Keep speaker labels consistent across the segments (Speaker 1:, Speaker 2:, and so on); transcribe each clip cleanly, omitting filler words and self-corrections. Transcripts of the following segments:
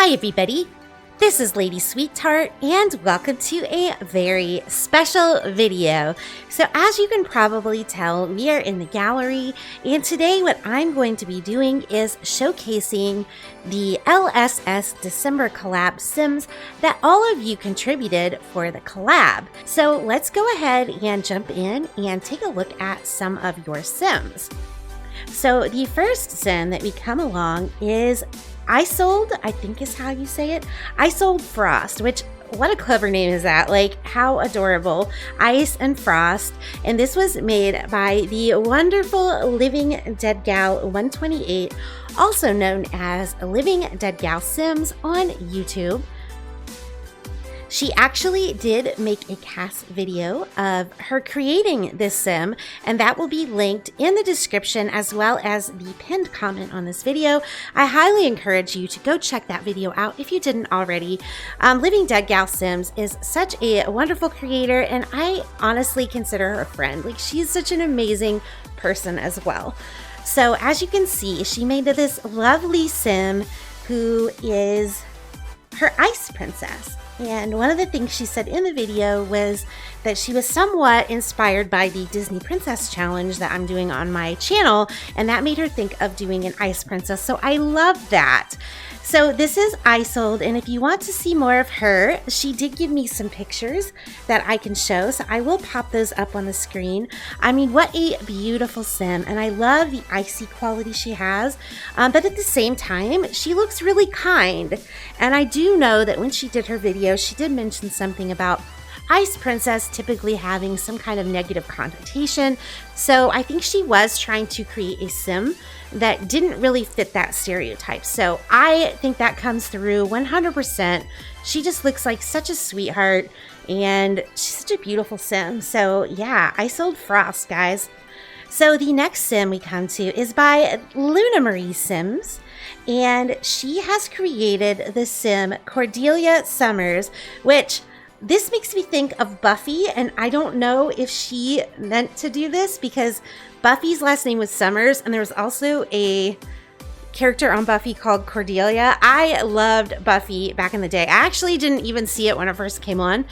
Speaker 1: Hi everybody, this is Lady Sweetheart and welcome to a very special video. So as you can probably tell, we are in the gallery and today what I'm going to be doing is showcasing the LSS December collab Sims that all of you contributed for the collab. So let's go ahead and jump in and take a look at some of your Sims. So the first Sim that we come along is Isold, I think is how you say it. Isold Frost, which, what a clever name is that? Like, how adorable. Ice and Frost. And this was made by the wonderful Living Dead Gal 128, also known as Living Dead Gal Sims on YouTube. She actually did make a CAS video of her creating this sim, and that will be linked in the description as well as the pinned comment on this video. I highly encourage you to go check that video out if you didn't already. Living Dead Gal Sims is such a wonderful creator, and I honestly consider her a friend. Like, she's such an amazing person as well. So as you can see, she made this lovely sim who is her ice princess. And one of the things she said in the video was that she was somewhat inspired by the Disney Princess Challenge that I'm doing on my channel, and that made her think of doing an ice princess. So I love that. So this is Isold, and if you want to see more of her, she did give me some pictures that I can show, so I will pop those up on the screen. I mean, what a beautiful sim, and I love the icy quality she has, but at the same time, she looks really kind. And I do know that when she did her video, she did mention something about Ice Princess typically having some kind of negative connotation, so I think she was trying to create a sim that didn't really fit that stereotype. So I think that comes through 100%. She just looks like such a sweetheart, and she's such a beautiful sim. So yeah, Isold Frost, guys. So the next sim we come to is by Luna Marie Sims, and she has created the sim Cordelia Summers, which this makes me think of Buffy, and I don't know if she meant to do this because Buffy's last name was Summers, and there was also a character on Buffy called Cordelia. I loved Buffy back in the day. I actually didn't even see it when it first came on.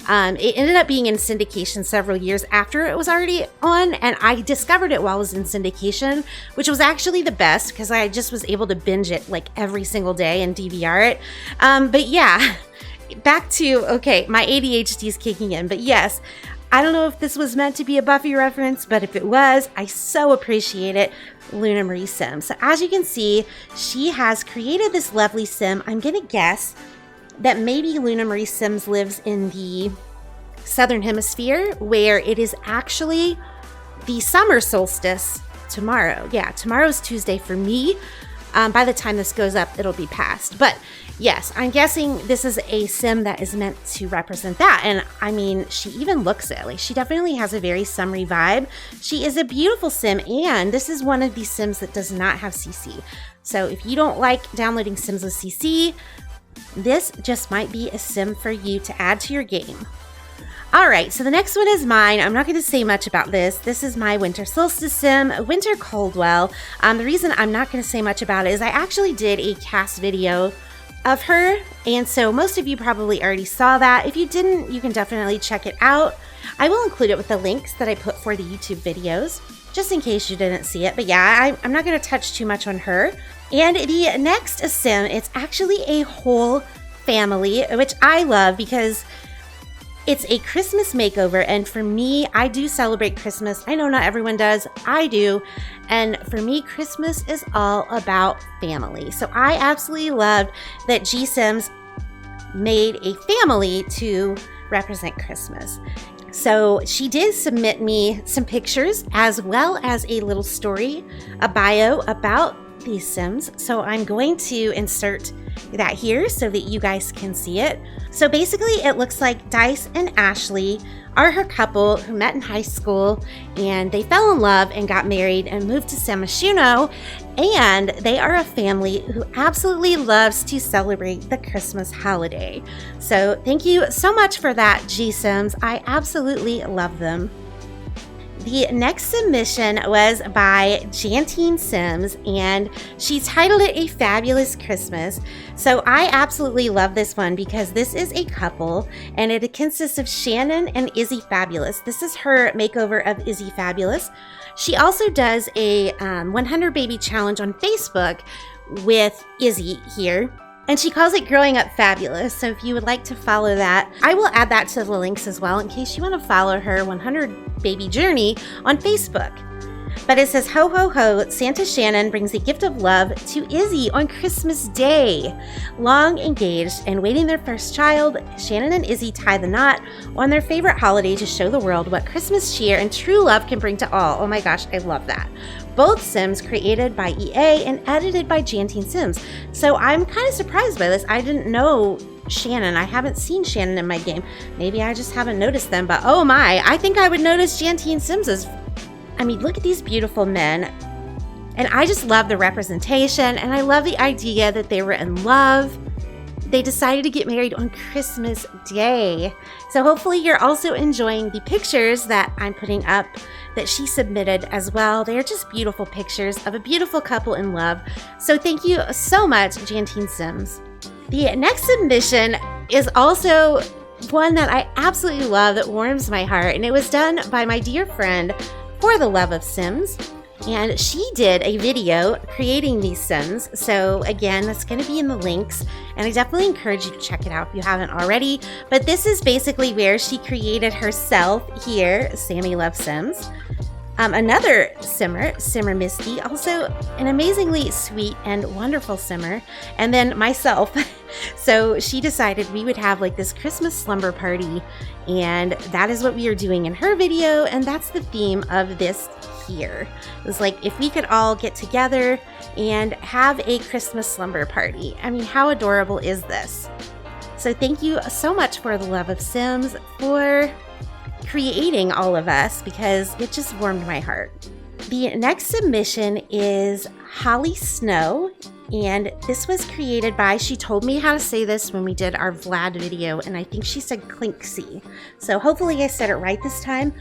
Speaker 1: It ended up being in syndication several years after it was already on, and I discovered it while I was in syndication, which was actually the best because I just was able to binge it like every single day and DVR it. But yeah. Back to, okay, my ADHD is kicking in, but yes, I don't know if this was meant to be a Buffy reference, but if it was, I so appreciate it, Luna Marie Sims. So as you can see, she has created this lovely sim. I'm gonna guess that maybe Luna Marie Sims lives in the Southern Hemisphere, where it is actually the summer solstice tomorrow. Yeah, tomorrow's Tuesday for me. By the time this goes up, it'll be past. But yes, I'm guessing this is a sim that is meant to represent that. And I mean, she even looks it. Like, she definitely has a very summery vibe. She is a beautiful sim, and this is one of these sims that does not have CC. So if you don't like downloading sims with CC, this just might be a sim for you to add to your game. All right, so the next one is mine. I'm not going to say much about this. This is my Winter Solstice sim, Winter Coldwell. The reason I'm not going to say much about it is I actually did a CAS video of her, and so most of you probably already saw that. If you didn't, you can definitely check it out. I will include it with the links that I put for the YouTube videos, just in case you didn't see it. But yeah, I'm not going to touch too much on her. And the next sim, it's actually a whole family, which I love because it's a Christmas makeover, and for me, I do celebrate Christmas. I know not everyone does. I do. And for me, Christmas is all about family. So I absolutely loved that G Sims made a family to represent Christmas. So she did submit me some pictures as well as a little story, a bio about these Sims. So I'm going to insert that here so that you guys can see it. So basically it looks like Dice and Ashley are her couple who met in high school, and they fell in love and got married and moved to San Myshuno, and they are a family who absolutely loves to celebrate the Christmas holiday. So thank you so much for that, G Sims. I absolutely love them. The next submission was by Jantine Sims, and she titled it A Fabulous Christmas. So I absolutely love this one because this is a couple, and it consists of Shannon and Izzy Fabulous. This is her makeover of Izzy Fabulous. She also does a 100 Baby Challenge on Facebook with Izzy here. And she calls it Growing Up Fabulous. So if you would like to follow that, I will add that to the links as well in case you want to follow her 100 Baby Journey on Facebook. But it says, ho, ho, ho, Santa Shannon brings a gift of love to Izzy on Christmas Day. Long engaged and waiting their first child, Shannon and Izzy tie the knot on their favorite holiday to show the world what Christmas cheer and true love can bring to all. Oh my gosh, I love that. Both Sims created by EA and edited by Jantine Sims. So I'm kind of surprised by this. I didn't know Shannon. I haven't seen Shannon in my game. Maybe I just haven't noticed them, but oh my, I think I would notice Jantine Sims. I mean, look at these beautiful men. And I just love the representation, and I love the idea that they were in love. They decided to get married on Christmas Day. So hopefully you're also enjoying the pictures that I'm putting up that she submitted as well. They're just beautiful pictures of a beautiful couple in love. So thank you so much, Jantine Sims. The next submission is also one that I absolutely love that warms my heart, and it was done by my dear friend For the Love of Sims. And she did a video creating these Sims. So again, that's going to be in the links. And I definitely encourage you to check it out if you haven't already. But this is basically where she created herself here, Sammy Loves Sims. Another Simmer, Simmer Misty, also an amazingly sweet and wonderful Simmer. And then myself. So she decided we would have like this Christmas slumber party. And that is what we are doing in her video. And that's the theme of this here. It was like if we could all get together and have a Christmas slumber party. I mean, how adorable is this? So thank you so much For the Love of Sims for creating all of us, because it just warmed my heart. The next submission is Holly Snow, and this was created by, she told me how to say this when we did our Vlad video, and I think she said Clinksy. So hopefully I said it right this time.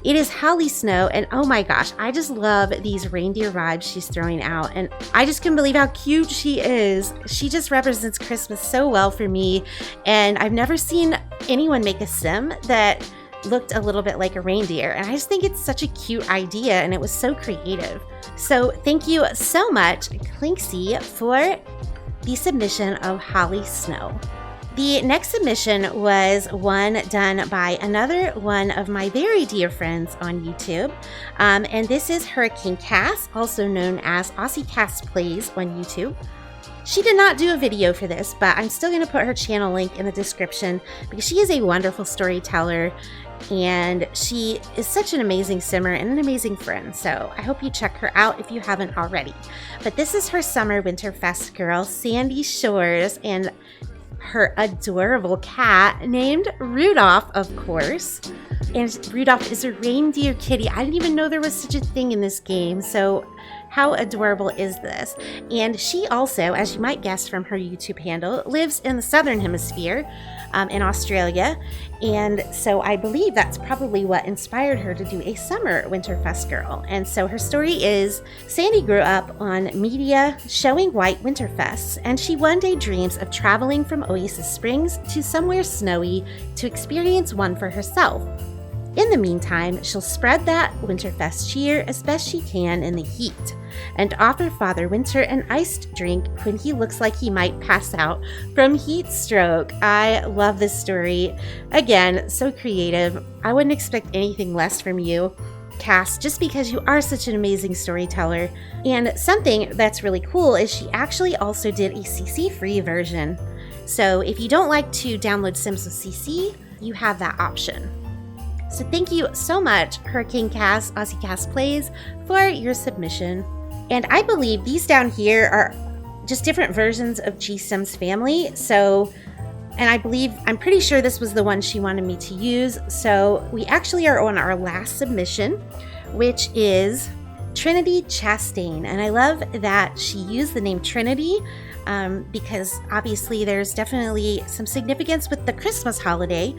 Speaker 1: It is Holly Snow, and oh my gosh, I just love these reindeer vibes she's throwing out, and I just can't believe how cute she is. She just represents Christmas so well for me, and I've never seen anyone make a sim that looked a little bit like a reindeer, and I just think it's such a cute idea, and it was so creative. So thank you so much, Clinksy, for the submission of Holly Snow. The next submission was one done by another one of my very dear friends on YouTube, and this is Hurricane CAS, also known as Aussie CAS Plays on YouTube. She did not do a video for this, but I'm still going to put her channel link in the description because she is a wonderful storyteller, and she is such an amazing simmer and an amazing friend. So I hope you check her out if you haven't already. But this is her Summer Winterfest girl, Sandy Shores, and her adorable cat named Rudolph, of course. And Rudolph is a reindeer kitty. I didn't even know there was such a thing in this game. So how adorable is this? And she also, as you might guess from her YouTube handle, lives in the Southern Hemisphere in Australia. And so I believe that's probably what inspired her to do a Summer Winterfest girl. And so her story is, Sandy grew up on media showing white Winterfests, and she one day dreams of traveling from Oasis Springs to somewhere snowy to experience one for herself. In the meantime, she'll spread that Winterfest cheer as best she can in the heat, and offer Father Winter an iced drink when he looks like he might pass out from heat stroke. I love this story. Again, so creative. I wouldn't expect anything less from you, Cass, just because you are such an amazing storyteller. And something that's really cool is she actually also did a CC-free version. So if you don't like to download Sims with CC, you have that option. So thank you so much, Hurricane CAS, Aussie CAS Plays, for your submission. And I believe these down here are just different versions of G Sims Family. So, and I'm pretty sure this was the one she wanted me to use. So we actually are on our last submission, which is Trinity Chastain. And I love that she used the name Trinity. because obviously there's definitely some significance with the Christmas holiday.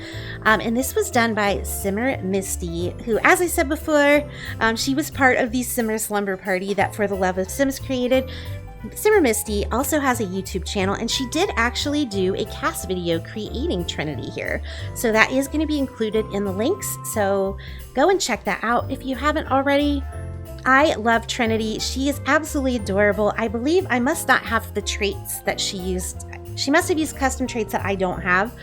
Speaker 1: And this was done by Simmer Misty, who, as I said before, she was part of the Simmer Slumber party that For the Love of Sims created. Simmer Misty also has a YouTube channel, and she did actually do a CAS video creating Trinity here. So that is going to be included in the links. So go and check that out if you haven't already. I love Trinity. She is absolutely adorable. I believe I must not have the traits that she used. She must have used custom traits that I don't have,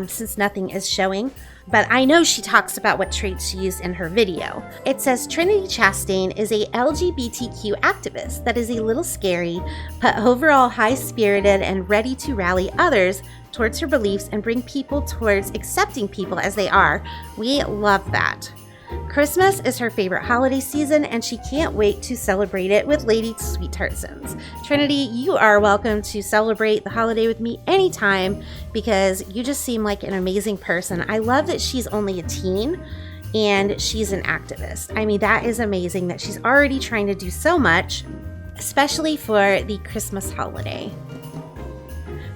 Speaker 1: since nothing is showing. But I know she talks about what traits she used in her video. It says Trinity Chastain is a LGBTQ activist that is a little scary, but overall high-spirited and ready to rally others towards her beliefs and bring people towards accepting people as they are. We love that. Christmas is her favorite holiday season, and she can't wait to celebrate it with Lady Sweetheart Sims. Trinity, you are welcome to celebrate the holiday with me anytime, because you just seem like an amazing person. I love that she's only a teen and she's an activist. I mean, that is amazing that she's already trying to do so much, especially for the Christmas holiday.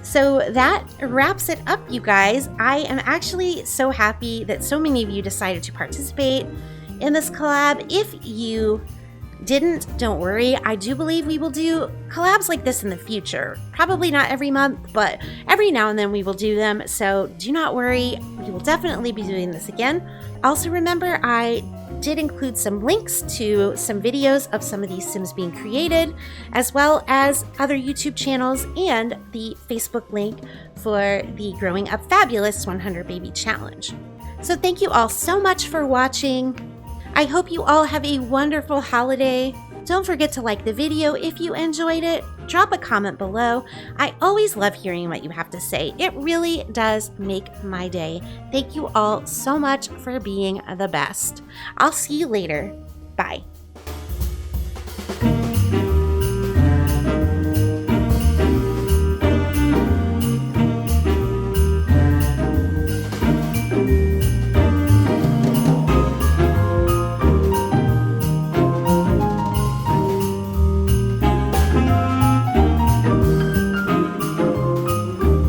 Speaker 1: So that wraps it up, you guys. I am actually so happy that so many of you decided to participate in this collab. If you didn't, don't worry. I do believe we will do collabs like this in the future. Probably not every month, but every now and then we will do them. So do not worry. We will definitely be doing this again. Also remember, I did include some links to some videos of some of these Sims being created, as well as other YouTube channels and the Facebook link for the Growing Up Fabulous 100 Baby Challenge. So thank you all so much for watching. I hope you all have a wonderful holiday. Don't forget to like the video if you enjoyed it. Drop a comment below. I always love hearing what you have to say. It really does make my day. Thank you all so much for being the best. I'll see you later. Bye.